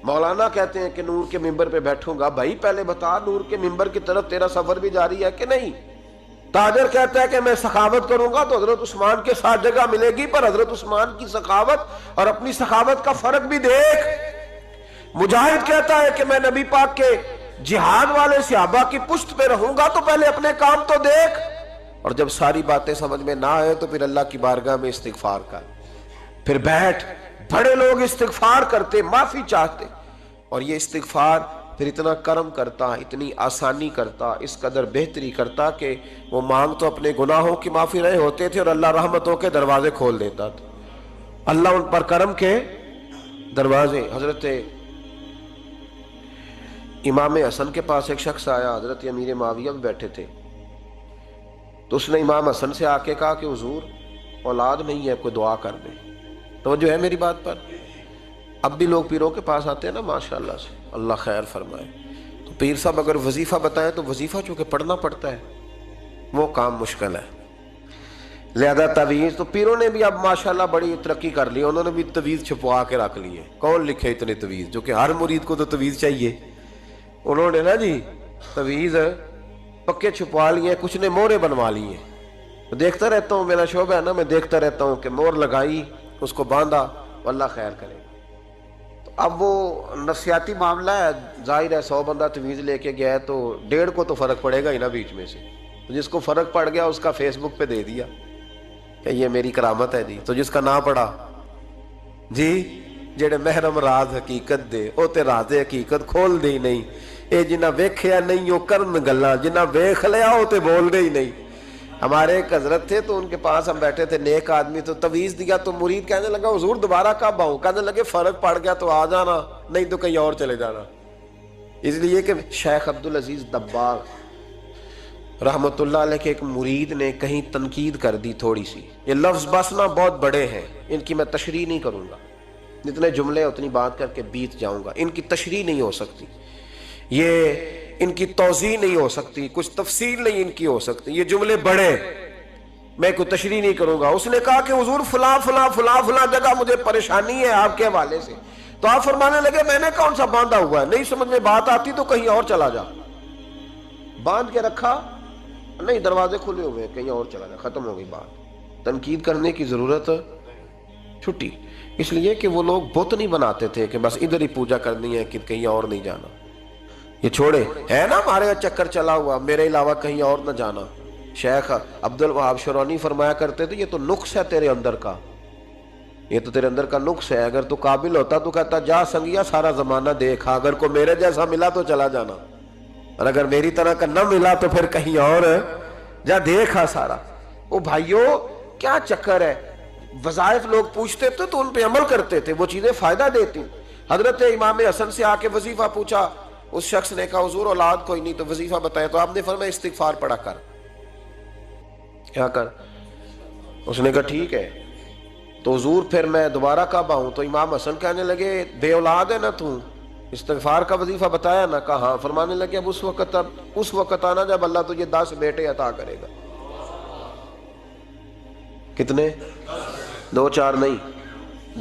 مولانا کہتے ہیں کہ نور کے ممبر پہ بیٹھوں گا، بھائی پہلے بتا نور کے ممبر کی طرف تیرا سفر بھی جاری ہے کہ نہیں؟ تاجر کہتا ہے کہ میں سخاوت کروں گا تو حضرت عثمان کے ساتھ جگہ ملے گی، پر حضرت عثمان کی سخاوت اور اپنی سخاوت کا فرق بھی دیکھ۔ مجاہد کہتا ہے کہ میں نبی پاک کے جہاد والے صحابہ کی پشت پہ رہوں گا تو پہلے اپنے کام تو دیکھ، اور جب ساری باتیں سمجھ میں نہ آئے تو پھر اللہ کی بارگاہ میں استغفار کر، پھر بیٹھ۔ بڑے لوگ استغفار کرتے، معافی چاہتے، اور یہ استغفار پھر اتنا کرم کرتا، اتنی آسانی کرتا، اس قدر بہتری کرتا کہ وہ مانگ تو اپنے گناہوں کی معافی رہے ہوتے تھے اور اللہ رحمتوں کے دروازے کھول دیتا تھا، اللہ ان پر کرم کے دروازے۔ حضرت امام حسن کے پاس ایک شخص آیا، حضرت امیر معاویہ بھی بیٹھے تھے، تو اس نے امام حسن سے آ کے کہا کہ حضور اولاد نہیں ہے، کوئی دعا کر دے۔ توجہ ہے میری بات پر؟ اب بھی لوگ پیروں کے پاس آتے ہیں نا ماشاءاللہ سے، اللہ خیر فرمائے، تو پیر صاحب اگر وظیفہ بتائیں تو وظیفہ چونکہ پڑھنا پڑتا ہے وہ کام مشکل ہے، لہذا تعویذ تو پیروں نے بھی اب ماشاءاللہ بڑی ترقی کر لی، انہوں نے بھی تعویذ چھپوا کے رکھ لیے۔ کون لکھے اتنے تعویذ؟ جو کہ ہر مرید کو تو تعویذ چاہیے، انہوں نے نا جی تعویذ پکے چھپوا لیے، کچھ نے مورے بنوا لیے۔ دیکھتا رہتا ہوں، میرا شعبہ ہے نا، میں دیکھتا رہتا ہوں کہ مور لگائی، اس کو باندھا، اللہ خیر کرے۔ تو اب وہ نفسیاتی معاملہ ہے، ظاہر ہے 100 بندہ تعویذ لے کے گیا ہے تو 1.5 کو تو فرق پڑے گا ہی نا بیچ میں سے، تو جس کو فرق پڑ گیا اس کا فیس بک پہ دے دیا کہ یہ میری کرامت ہے جی، تو جس کا نہ پڑا جی جڑے محرم راز حقیقت دے او تے راز حقیقت کھول دے ہی نہیں، اے جنہ ویکھیا نہیں او کرن گلاں، جنہ ویکھ لیا او تے بول دے ہی نہیں۔ ہمارے ایک حضرت تھے تو ان کے پاس ہم بیٹھے تھے، نیک آدمی، تو تعویذ دیا تو مرید کہنے لگا حضور دوبارہ کب آؤں؟ کہنے لگے فرق پڑ گیا تو آ جانا، نہیں تو کہیں اور چلے جانا۔ اس لیے کہ شیخ عبدالعزیز دباغ رحمت اللہ علیہ کے ایک مرید نے کہیں تنقید کر دی تھوڑی سی، یہ لفظ بس نا بہت بڑے ہیں، ان کی میں تشریح نہیں کروں گا، جتنے جملے اتنی بات کر کے بیت جاؤں گا، ان کی تشریح نہیں ہو سکتی، یہ ان کی توضیح نہیں ہو سکتی، کچھ تفصیل نہیں ان کی ہو سکتی، یہ جملے بڑے، میں کوئی تشریح نہیں کروں گا۔ اس نے کہا کہ حضور فلاں فلاں فلاں فلاں جگہ مجھے پریشانی ہے آپ کے حوالے سے، تو آپ فرمانے لگے میں نے کون سا باندھا ہوا ہے، نہیں سمجھ میں بات آتی تو کہیں اور چلا جا، باندھ کے رکھا نہیں، دروازے کھلے ہوئے کہیں اور چلا جا، ختم ہو گئی بات۔ تنقید کرنے کی ضرورت چھٹی، اس لیے کہ وہ لوگ بت نہیں بناتے تھے کہ بس ادھر ہی پوجا کرنی ہے کہ کہیں اور نہیں جانا، یہ چھوڑے ہے نا ہمارے چکر چلا ہوا، میرے علاوہ کہیں اور نہ جانا، شیخ عبد الوہاب شرونی فرمایا کرتے تھے یہ تو نقص ہے تیرے اندر کا، یہ تو تیرے اندر کا نقص ہے، اگر تو قابل ہوتا تو کہتا جا سنگیا سارا زمانہ دیکھا، اگر کوئی میرے جیسا ملا تو چلا جانا، اور اگر میری طرح کا نہ ملا تو پھر کہیں اور جا دیکھا سارا۔ او بھائیو کیا چکر ہے، وظائف لوگ پوچھتے تھے تو ان پہ عمل کرتے تھے، وہ چیزیں فائدہ دیتی۔ حضرت امام حسن سے آ کے وظیفہ پوچھا، اس شخص نے کہا حضور اولاد کوئی نہیں تو وظیفہ بتائے، تو آپ نے فرمایا استغفار پڑھا کر۔ کیا کر؟ اس نے کہا ٹھیک ہے۔ تو حضور پھر میں دوبارہ کب آؤں؟ تو امام حسن کہنے لگے بے اولاد ہے نا تو، استغفار کا وظیفہ بتایا نا؟ کہا ہاں۔ فرمانے لگے اب اس وقت آنا جب اللہ تجھے 10 بیٹے عطا کرے گا۔ کتنے؟ 2 4 نہیں،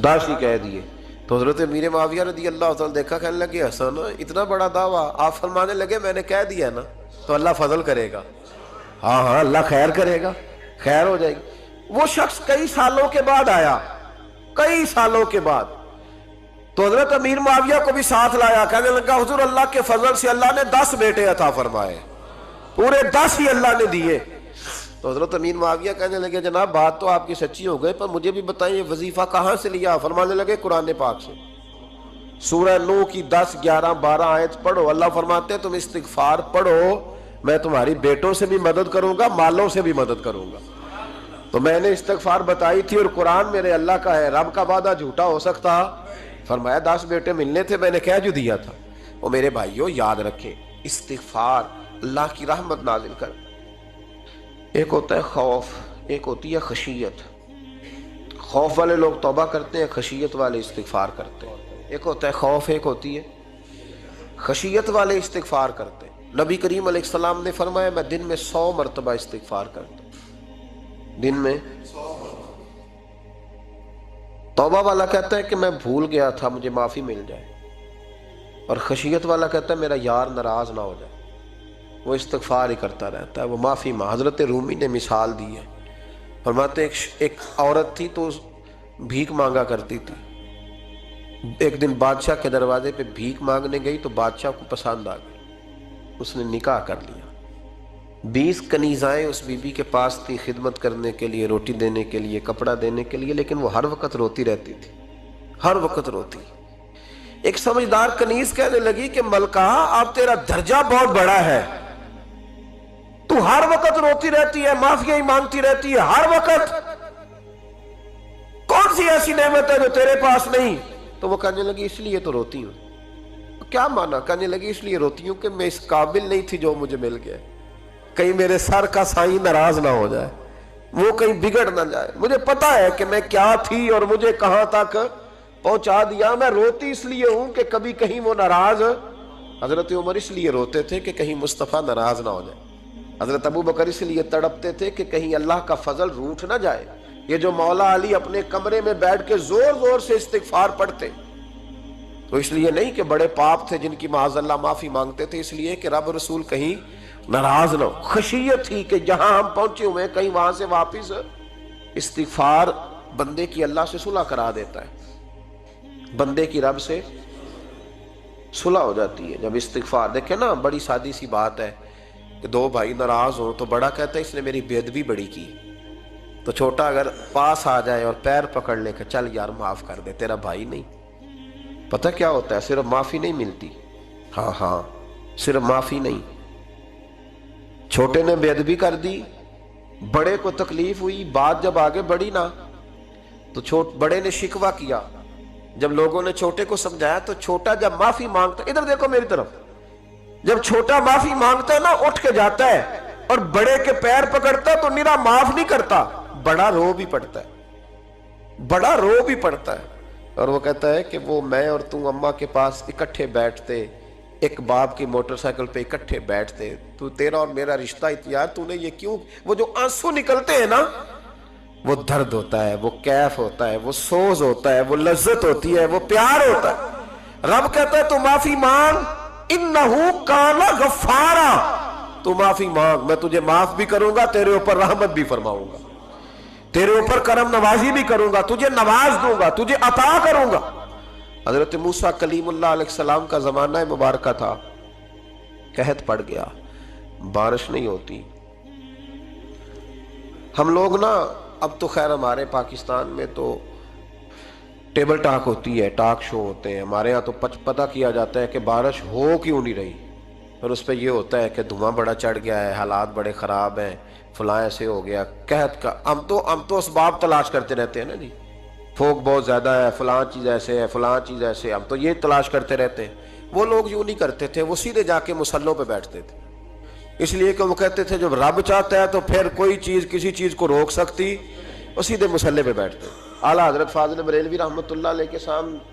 10 ہی کہہ دیے۔ تو حضرت امیر معاویہ رضی اللہ تعالیٰ دیکھا، کہنے لگے حسن اتنا بڑا دعویٰ؟ آپ فرمانے لگے میں نے کہہ دیا نا تو اللہ فضل کرے گا۔ ہاں ہاں اللہ خیر کرے گا، خیر ہو جائے گی۔ وہ شخص کئی سالوں کے بعد آیا، کئی سالوں کے بعد، تو حضرت امیر معاویہ کو بھی ساتھ لایا، کہنے لگا حضور اللہ کے فضل سے اللہ نے 10 بیٹے عطا فرمائے، پورے 10 ہی اللہ نے دیے۔ تو حضرت امیر معاویہ کہنے لگے جناب بات تو آپ کی سچی ہو گئی، پر مجھے بھی بتائیں یہ وظیفہ کہاں سے لیا؟ فرمانے لگے قرآن پاک سے، سورہ نوح کی 10 11 12 آیت پڑھو۔ اللہ فرماتے ہیں تم استغفار پڑھو، میں تمہاری بیٹوں سے بھی مدد کروں گا، مالوں سے بھی مدد کروں گا۔ تو میں نے استغفار بتائی تھی، اور قرآن میرے اللہ کا ہے، رب کا وعدہ جھوٹا ہو سکتا؟ فرمایا 10 بیٹے ملنے تھے، میں نے کہہ جو دیا تھا۔ وہ میرے بھائیوں یاد رکھیں، استغفار اللہ کی رحمت نازل کر۔ ایک ہوتا ہے خوف، ایک ہوتی ہے خشیت۔ خوف والے لوگ توبہ کرتے ہیں، خشیت والے استغفار کرتے ہیں۔ ایک ہوتا ہے خوف، ایک ہوتی ہے خشیت والے استغفار کرتے ہیں۔ نبی کریم علیہ السلام نے فرمایا میں دن میں 100 مرتبہ استغفار کرتا ہوں، دن میں۔ توبہ والا کہتا ہے کہ میں بھول گیا تھا، مجھے معافی مل جائے، اور خشیت والا کہتا ہے میرا یار ناراض نہ ہو جائے، وہ استغفار ہی کرتا رہتا ہے، وہ معافی ماں۔ حضرت رومی نے مثال دی ہے، فرماتے ایک عورت تھی تو بھیک مانگا کرتی تھی، ایک دن بادشاہ کے دروازے پہ بھیک مانگنے گئی تو بادشاہ کو پسند آ گئی، اس نے نکاح کر لیا۔ 20 کنیزائیں اس بی بی کے پاس تھی خدمت کرنے کے لیے، روٹی دینے کے لیے، کپڑا دینے کے لیے، لیکن وہ ہر وقت روتی رہتی تھی، ہر وقت روتی۔ ایک سمجھدار کنیز کہنے لگی کہ ملکہ اب تیرا درجہ بہت بڑا ہے، تو ہر وقت روتی رہتی ہے، معافیاں ہی مانگتی رہتی ہے ہر وقت، کون سی ایسی نعمت ہے جو تیرے پاس نہیں؟ تو وہ کہنے لگی اس لیے تو روتی ہوں۔ کیا مانا؟ کہنے لگی اس لیے روتی ہوں کہ میں اس قابل نہیں تھی جو مجھے مل گیا، کہیں میرے سر کا سائیں ناراض نہ ہو جائے، وہ کہیں بگڑ نہ جائے، مجھے پتا ہے کہ میں کیا تھی اور مجھے کہاں تک پہنچا دیا، میں روتی اس لیے ہوں کہ کبھی کہیں وہ ناراض۔ حضرت عمر اس لیے روتے تھے کہ کہیں مصطفیٰ ناراض نہ ہو جائے، حضرت ابو بکر اس لیے تڑپتے تھے کہ کہیں اللہ کا فضل روٹھ نہ جائے۔ یہ جو مولا علی اپنے کمرے میں بیٹھ کے زور زور سے استغفار پڑھتے تو اس لیے نہیں کہ بڑے پاپ تھے جن کی معاذ اللہ معافی مانگتے تھے، اس لیے کہ رب رسول کہیں ناراض نہ ہو۔ خشیت تھی کہ جہاں ہم پہنچے ہوئے کہیں وہاں سے واپس۔ استغفار بندے کی اللہ سے صلح کرا دیتا ہے، بندے کی رب سے صلح ہو جاتی ہے جب استغفار۔ دیکھیں نا بڑی سادی سی بات ہے کہ 2 بھائی ناراض ہوں تو بڑا کہتا ہے اس نے میری بے ادبی بڑی کی، تو چھوٹا اگر پاس آ جائے اور پیر پکڑ لے کہ چل یار معاف کر دے، تیرا بھائی نہیں۔ پتہ کیا ہوتا ہے؟ صرف معافی نہیں ملتی، ہاں صرف معافی نہیں، چھوٹے نے بے ادبی کر دی، بڑے کو تکلیف ہوئی، بات جب آگے بڑھی نا تو بڑے نے شکوہ کیا، جب لوگوں نے چھوٹے کو سمجھایا تو چھوٹا جب معافی مانگتا، ادھر دیکھو میری طرف، جب چھوٹا معافی مانگتا ہے نا اٹھ کے جاتا ہے اور بڑے کے پیر پکڑتا ہے تو میرا معاف نہیں کرتا، بڑا رو بھی پڑتا ہے، بڑا رو بھی پڑتا ہے، اور وہ کہتا ہے کہ وہ میں اور تم اماں کے پاس اکٹھے بیٹھتے، ایک باپ کی موٹر سائیکل پہ اکٹھے بیٹھتے، تو تیرا اور میرا رشتہ اتیار تو نے یہ کیوں؟ وہ جو آنسو نکلتے ہیں نا وہ درد ہوتا ہے، وہ کیف ہوتا ہے، وہ سوز ہوتا ہے، وہ لذت ہوتی ہے، وہ پیار ہوتا ہے۔ رب کہتا ہے تو معافی مانگ، انہو کان غفارا، تو معافی مانگ، میں تجھے معاف بھی کروں گا، تیرے اوپر رحمت بھی فرماؤں گا، تیرے اوپر کرم نوازی بھی کروں گا، تجھے نواز دوں گا، تجھے عطا کروں گا۔ حضرت موسیٰ کلیم اللہ علیہ السلام کا زمانہ مبارکہ تھا، قحط پڑ گیا، بارش نہیں ہوتی، ہم لوگ نا اب تو خیر ہمارے پاکستان میں تو ٹیبل ٹاک ہوتی ہے، ٹاک شو ہوتے ہیں، ہمارے ہاں تو پتہ کیا جاتا ہے کہ بارش ہو کیوں نہیں رہی، اور اس پہ یہ ہوتا ہے کہ دھواں بڑا چڑھ گیا ہے، حالات بڑے خراب ہیں، فلاں ایسے ہو گیا، قحط کا ہم تو اسباب تلاش کرتے رہتے ہیں نا جی، پھوک بہت زیادہ ہے، فلاں چیز ایسے ہے، فلاں چیز ایسے ہے، ہم تو یہ تلاش کرتے رہتے ہیں۔ وہ لوگ یوں نہیں کرتے تھے، وہ سیدھے جا کے مصلوں پہ بیٹھتے تھے، اس لیے کہ وہ کہتے تھے جب رب چاہتا ہے تو پھر کوئی چیز کسی چیز کو روک سکتی، وہ سیدھے مصلے پہ بیٹھتے۔ اعلیٰ حضرت فاضل بریلوی رحمۃ اللہ علیہ کے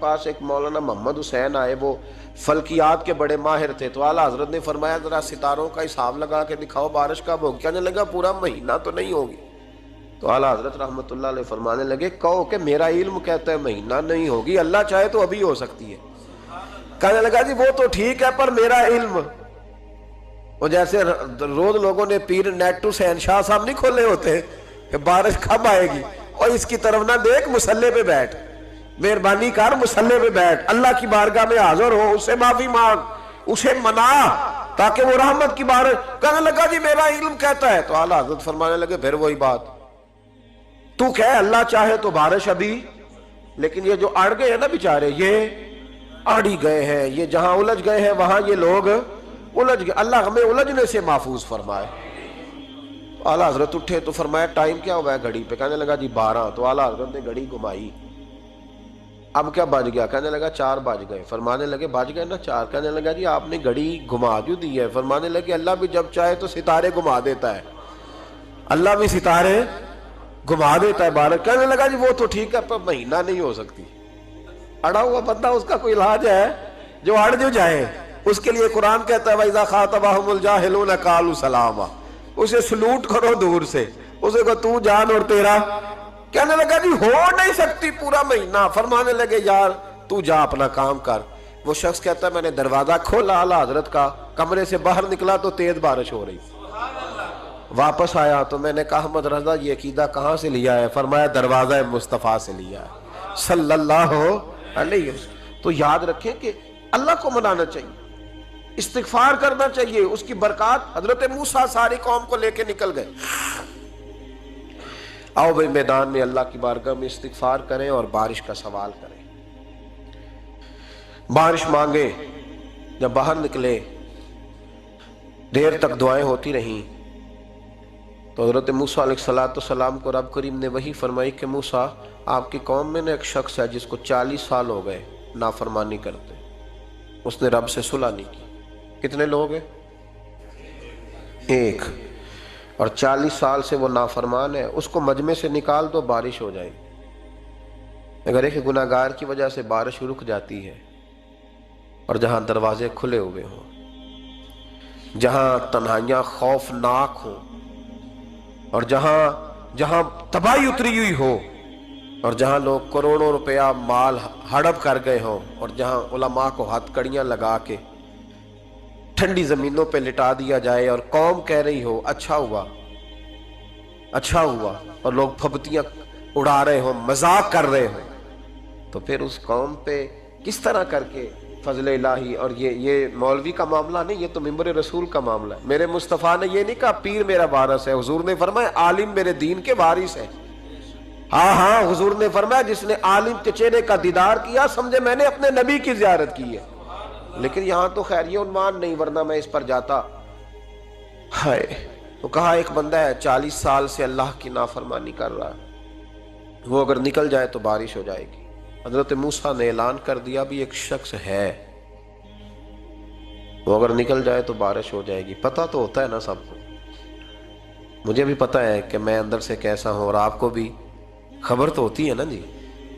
پاس ایک مولانا محمد حسین آئے، وہ فلکیات کے بڑے ماہر تھے، تو اعلیٰ حضرت نے فرمایا ذرا ستاروں کا حساب لگا کے دکھاؤ بارش کب ہوگی؟ کہنے لگا پورا مہینہ تو نہیں ہوگی۔ تو اعلیٰ حضرت رحمۃ اللہ علیہ فرمانے لگے کہو کہ میرا علم کہتا ہے مہینہ نہیں ہوگی، اللہ چاہے تو ابھی ہو سکتی ہے۔ کہنے لگا جی وہ تو ٹھیک ہے پر میرا علم، وہ جیسے روز لوگوں نے پیر نیٹ ٹو شہنشاہ صاحب نہیں کھولے ہوتے کہ بارش کب آئے گی، اور اس کی طرف نہ دیکھ، مصلے پہ بیٹھ، مہربانی کر مصلے پہ بیٹھ، اللہ کی بارگاہ میں حاضر ہو، اسے معافی مانگ، اسے منا تاکہ وہ رحمت کی بارش۔ کہنے لگا جی میرا علم کہتا ہے۔ تو اعلیٰ حضرت فرمانے لگے پھر وہی بات، تو کہ اللہ چاہے تو بارش ابھی، لیکن یہ جو اڑ گئے ہیں نا بیچارے، یہ اڑی گئے ہیں، یہ جہاں الجھ گئے ہیں وہاں یہ لوگ الجھ گئے، اللہ ہمیں الجھنے سے محفوظ فرمائے۔ اعلیٰ حضرت اٹھے تو فرمایا ٹائم کیا ہوا ہے گھڑی پہ؟ کہنے لگا جی 12۔ تو اعلیٰ حضرت نے گھڑی گھمائی، اب کیا بج گیا؟ کہنے لگا 4 بج گئے۔ فرمانے لگے بج گئے نا 4؟ کہنے لگا جی آپ نے گھڑی گھما جو دی ہے۔ فرمانے لگے اللہ بھی جب چاہے تو ستارے گھما دیتا ہے، اللہ بھی ستارے گھما دیتا ہے بارش۔ کہنے لگا جی وہ تو ٹھیک ہے پر مہینہ نہیں ہو سکتی۔ اڑا ہوا بندہ، اس کا کوئی علاج ہے؟ جو اڑ جو جائے اس کے لیے قرآن کہتا ہے وَإِذَا خَاطَبَهُمُ الْجَاهِلُونَ قَالُوا سَلَامًا، اسے سلوٹ کرو دور سے، اسے کو تو جان اور تیرا۔ کہنے لگا جی ہو نہیں سکتی پورا مہینہ۔ فرمانے لگے یار تو جا اپنا کام کر۔ وہ شخص کہتا ہے میں نے دروازہ کھولا اعلیٰ حضرت کا، کمرے سے باہر نکلا تو تیز بارش ہو رہی، واپس آیا تو میں نے کہا احمد رضا یہ عقیدہ کہاں سے لیا ہے؟ فرمایا دروازہ مصطفیٰ سے لیا ہے صلی اللہ علیہ وسلم۔ تو یاد رکھیں کہ اللہ کو منانا چاہیے، استغفار کرنا چاہیے، اس کی برکات۔ حضرت موسیٰ ساری قوم کو لے کے نکل گئے۔ آؤ بھائی میدان میں اللہ کی بارگاہ میں استغفار کریں اور بارش کا سوال کریں، بارش مانگے۔ جب باہر نکلے دیر تک دعائیں ہوتی رہیں تو حضرت موسیٰ علیہ السلام کو رب کریم نے وحی فرمائی کہ موسیٰ آپ کی قوم میں نے ایک شخص ہے جس کو 40 سال ہو گئے نافرمانی کرتے، اس نے رب سے صلح نہیں کی۔ کتنے لوگ ہیں؟ ایک، اور 40 سال سے وہ نافرمان ہے، اس کو مجمع سے نکال دو بارش ہو جائے گی۔ اگر ایک گناہگار کی وجہ سے بارش رک جاتی ہے اور جہاں دروازے کھلے ہوئے ہوں، جہاں تنہائیاں خوفناک ہوں، اور جہاں تباہی اتری ہوئی ہو، اور جہاں لوگ کروڑوں روپیہ مال ہڑپ کر گئے ہوں، اور جہاں علماء کو ہاتھ کڑیاں لگا کے ٹھنڈی زمینوں پہ لٹا دیا جائے اور قوم کہہ رہی ہو اچھا ہوا اچھا ہوا، اور لوگ پھبتیاں اڑا رہے ہوں، مذاق کر رہے ہوں، تو پھر اس قوم پہ کس طرح کر کے فضل الہی۔ اور یہ مولوی کا معاملہ نہیں، یہ تو ممبر رسول کا معاملہ ہے۔ میرے مصطفیٰ نے یہ نہیں کہا پیر میرا وارث ہے، حضور نے فرمایا عالم میرے دین کے وارث ہے۔ ہاں حضور نے فرمایا جس نے عالم کے چہرے کا دیدار کیا سمجھے میں نے اپنے نبی کی زیارت کی ہے۔ لیکن یہاں تو خیر یہ عنوان نہیں، ورنہ میں اس پر جاتا۔ ہائے، تو کہا ایک بندہ ہے 40 سال سے اللہ کی نافرمانی کر رہا ہے، وہ اگر نکل جائے تو بارش ہو جائے گی۔ حضرت موسیٰ نے اعلان کر دیا بھی ایک شخص ہے، وہ اگر نکل جائے تو بارش ہو جائے گی۔ پتہ تو ہوتا ہے نا سب کو، مجھے بھی پتہ ہے کہ میں اندر سے کیسا ہوں، اور آپ کو بھی خبر تو ہوتی ہے نا جی۔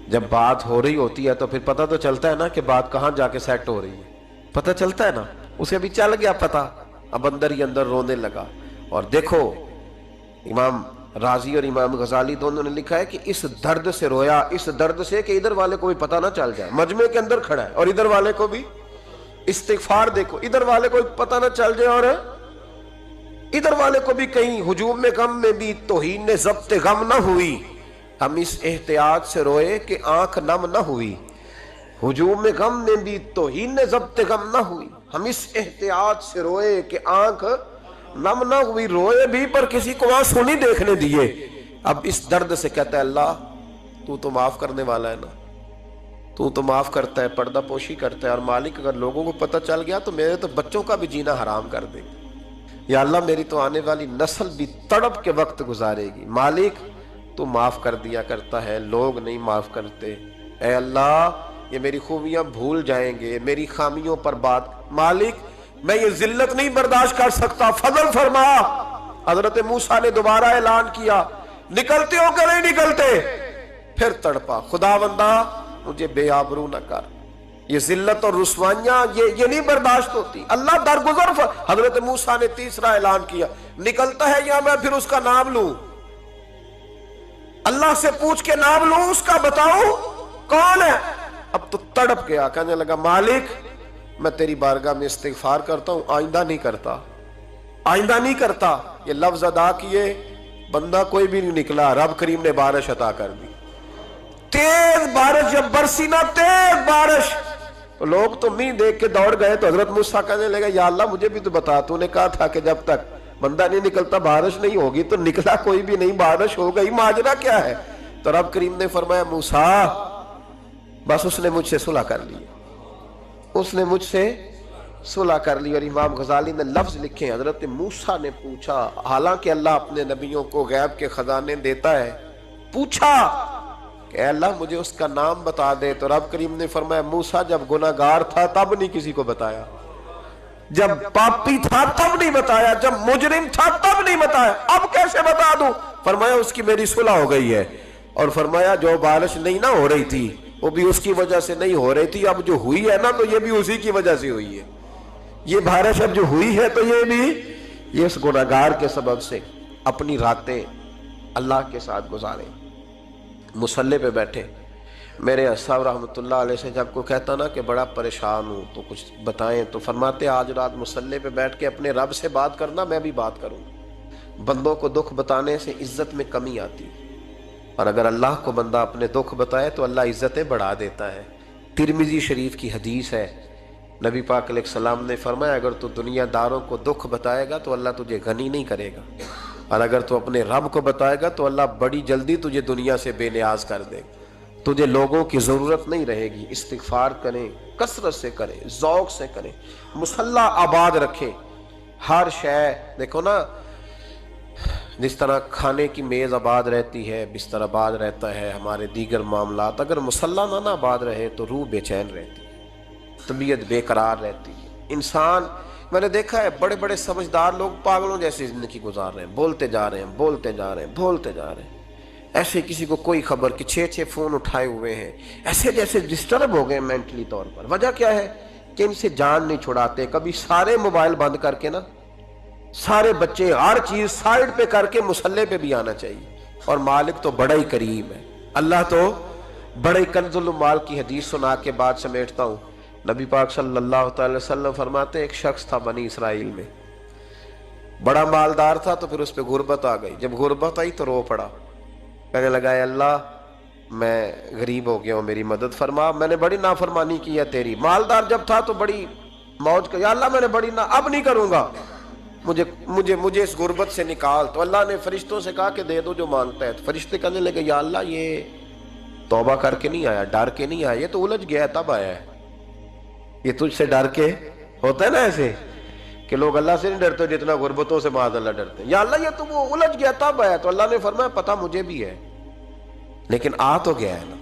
جب بات ہو رہی ہوتی ہے تو پھر پتہ تو چلتا ہے نا کہ بات کہاں جا کے سیٹ ہو رہی ہے، پتہ چلتا ہے نا۔ اسے بھی چل گیا پتہ، اب اندر ہی اندر رونے لگا۔ اور دیکھو امام رازی اور امام غزالی دونوں نے لکھا ہے کہ اس درد سے رویا، اس درد سے کہ ادھر والے کو بھی پتہ نہ چل جائے، مجمع کے اندر کھڑا ہے اور ادھر والے کو بھی استغفار، دیکھو ادھر والے کو پتہ نہ چل جائے اور ادھر والے کو بھی کہیں ہجوم میں غم میں بھی توہین نے ضبط غم نہ ہوئی۔ ہم اس احتیاط سے روئے کہ آنکھ نم نہ ہوئی، ہجوم میں غم میں بھی توہین نے ضبط غم نہ ہوئی۔ ہم اس احتیاط سے روئے کہ آنکھ نم نہ ہوئی، روئے بھی پر کسی کو آنسو نہیں دیکھنے دیے۔ اب اس درد سے کہتا ہے اللہ تو تو معاف کرنے والا ہے نا، تو معاف کرتا ہے، پردہ پوشی کرتا ہے، اور مالک اگر لوگوں کو پتہ چل گیا تو میرے تو بچوں کا بھی جینا حرام کر دے گا، یا اللہ میری تو آنے والی نسل بھی تڑپ کے وقت گزارے گی، مالک تو معاف کر دیا کرتا ہے، لوگ نہیں معاف کرتے، اے اللہ یہ میری خوبیاں بھول جائیں گے، میری خامیوں پر بات، مالک میں یہ ذلت نہیں برداشت کر سکتا، فضل فرما۔ حضرت موسیٰ نے دوبارہ اعلان کیا، نکلتے ہو کہ نہیں نکلتے؟ پھر تڑپا، خداوندا مجھے بے آبرو نہ کر، یہ ذلت اور رسوائیاں یہ نہیں برداشت ہوتی، اللہ درگزر۔ حضرت موسیٰ نے تیسرا اعلان کیا، نکلتا ہے یا میں پھر اس کا نام لوں؟ اللہ سے پوچھ کے نام لوں اس کا، بتاؤ کون ہے؟ اب تو تڑپ گیا، کہنے لگا مالک میں تیری بارگاہ میں استغفار کرتا ہوں، آئندہ نہیں کرتا، آئندہ نہیں کرتا۔ یہ لفظ ادا کیے، بندہ کوئی بھی نہیں نکلا، رب کریم نے بارش عطا کر دی، تیز بارش جب برسی نا، تیز بارش، تو لوگ تو منہ دیکھ کے دوڑ گئے، تو حضرت موسیٰ کہنے لگا یا اللہ مجھے بھی تو بتا، تو نے کہا تھا کہ جب تک بندہ نہیں نکلتا بارش نہیں ہوگی، تو نکلا کوئی بھی نہیں، بارش ہو گئی، ماجرا کیا ہے؟ تو رب کریم نے فرمایا موسیٰ بس اس نے مجھ سے صلح کر لی، اس نے مجھ سے صلح کر لی۔ اور امام غزالی نے لفظ لکھے، حضرت موسیٰ نے پوچھا، حالانکہ اللہ اپنے نبیوں کو غیب کے خزانے دیتا ہے، پوچھا کہ اے اللہ مجھے اس کا نام بتا دے، تو رب کریم نے فرمایا موسیٰ جب گناہ گار تھا تب نہیں کسی کو بتایا، جب پاپی تھا تب نہیں بتایا، جب مجرم تھا تب نہیں بتایا، اب کیسے بتا دوں؟ فرمایا اس کی میری صلح ہو گئی ہے، اور فرمایا جو بارش نہیں نہ ہو رہی تھی وہ بھی اس کی وجہ سے نہیں ہو رہی تھی، اب جو ہوئی ہے نا تو یہ بھی اسی کی وجہ سے ہوئی ہے، یہ بارش اب جو ہوئی ہے تو یہ بھی یہ اس گناہگار کے سبب سے۔ اپنی راتیں اللہ کے ساتھ گزارے، مصلی پہ بیٹھے، میرے صاحب رحمۃ اللہ علیہ سے جب کوئی کہتا نا کہ بڑا پریشان ہوں تو کچھ بتائیں، تو فرماتے آج رات مصلی پہ بیٹھ کے اپنے رب سے بات کرنا، میں بھی بات کروں۔ بندوں کو دکھ بتانے سے عزت میں کمی آتی، اور اگر اللہ کو بندہ اپنے دکھ بتائے تو اللہ عزتیں بڑھا دیتا ہے۔ ترمذی شریف کی حدیث ہے، نبی پاک علیہ السلام نے فرمایا اگر تو دنیا داروں کو دکھ بتائے گا تو اللہ تجھے غنی نہیں کرے گا، اور اگر تو اپنے رب کو بتائے گا تو اللہ بڑی جلدی تجھے دنیا سے بے نیاز کر دے گا، تجھے لوگوں کی ضرورت نہیں رہے گی۔ استغفار کریں، کثرت سے کریں، ذوق سے کریں، مصلی آباد رکھیں، ہر شے دیکھو نا، جس طرح کھانے کی میز آباد رہتی ہے، بستر آباد رہتا ہے، ہمارے دیگر معاملات، اگر مصلی نہ آباد رہے تو روح بے چین رہتی ہے، طبیعت بے قرار رہتی ہے۔ انسان میں نے دیکھا ہے بڑے بڑے سمجھدار لوگ پاگلوں جیسی زندگی گزار رہے ہیں، بولتے جا رہے ہیں، بولتے جا رہے ہیں، بولتے جا رہے ہیں، ایسے کسی کو کوئی خبر کہ 6 فون اٹھائے ہوئے ہیں، ایسے جیسے ڈسٹرب ہو گئے مینٹلی طور پر۔ وجہ کیا ہے کہ ان سے جان نہیں چھڑاتے۔ کبھی سارے موبائل بند کر کے نا، سارے بچے ہر چیز سائیڈ پہ کر کے مصلی پہ بھی آنا چاہیے، اور مالک تو بڑا ہی کریم ہے، اللہ تو بڑا ہی کنز المال کی حدیث سنا کے بعد سمیٹتا ہوں۔ نبی پاک صلی اللہ تعالی وسلم فرماتے ایک شخص تھا بنی اسرائیل میں، بڑا مالدار تھا، تو پھر اس پہ غربت آ گئی، جب غربت آئی تو رو پڑا، کہنے لگا اے اللہ میں غریب ہو گیا ہوں، میری مدد فرما، میں نے بڑی نافرمانی کی ہے تیری۔ مالدار جب تھا تو بڑی موج کا، یا اللہ میں نے بڑی اب نہیں کروں گا، مجھے اس غربت سے نکال۔ تو اللہ نے فرشتوں سے کہا کہ دے دو جو مانگتا ہے، تو فرشتے کہنے لگے یا اللہ یہ توبہ کر کے نہیں آیا، ڈر کے نہیں آیا، یہ تو الجھ گیا تب آیا ہے، یہ تجھ سے ڈر کے ہوتا ہے نا ایسے کہ لوگ اللہ سے نہیں ڈرتے جتنا غربتوں سے معاذ اللہ ڈرتے ہیں، یا اللہ یہ تو وہ الجھ گیا تب آیا۔ تو اللہ نے فرمایا پتہ مجھے بھی ہے، لیکن آ تو گیا ہے نا،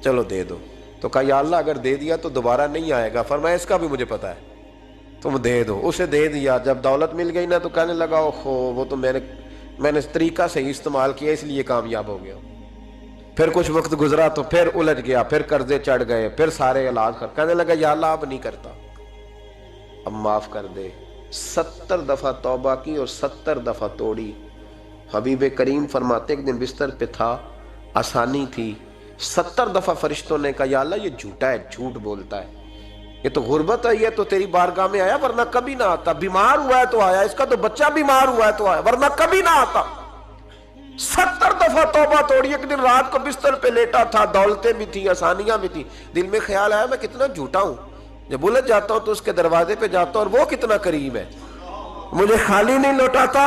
چلو دے دو۔ تو کہا یا اللہ اگر دے دیا تو دوبارہ نہیں آئے گا، فرمایا اس کا بھی مجھے پتہ ہے، تم دے دو۔ اسے دے دیا، جب دولت مل گئی نا تو کہنے لگا اوہو وہ تو میں نے اس طریقہ سے ہی استعمال کیا اس لیے کامیاب ہو گیا۔ پھر کچھ وقت گزرا تو پھر الجھ گیا، پھر قرضے چڑھ گئے، پھر سارے علاج کر، کہنے لگا یا اللہ اب نہیں کرتا، اب معاف کر دے۔ 70 دفعہ توبہ کی اور 70 دفعہ توڑی۔ حبیب کریم فرماتے ایک دن بستر پہ تھا، آسانی تھی، 70 دفعہ فرشتوں نے کہا یا اللہ یہ جھوٹا ہے، جھوٹ بولتا ہے، یہ تو غربت آئی ہے تو تیری بارگاہ میں آیا ورنہ کبھی نہ آتا، بیمار ہوا ہے تو آیا، اس کا تو بچہ بیمار ہوا ہے تو آیا ورنہ کبھی نہ آتا۔ 70 دفعہ توبہ توڑی۔ ایک دن رات کو بستر پہ لیٹا تھا، دولتیں بھی تھی، آسانیاں بھی تھی، دل میں خیال آیا میں کتنا جھوٹا ہوں، جب الجھ جاتا ہوں تو اس کے دروازے پہ جاتا ہوں اور وہ کتنا کریم ہے، مجھے خالی نہیں لوٹاتا،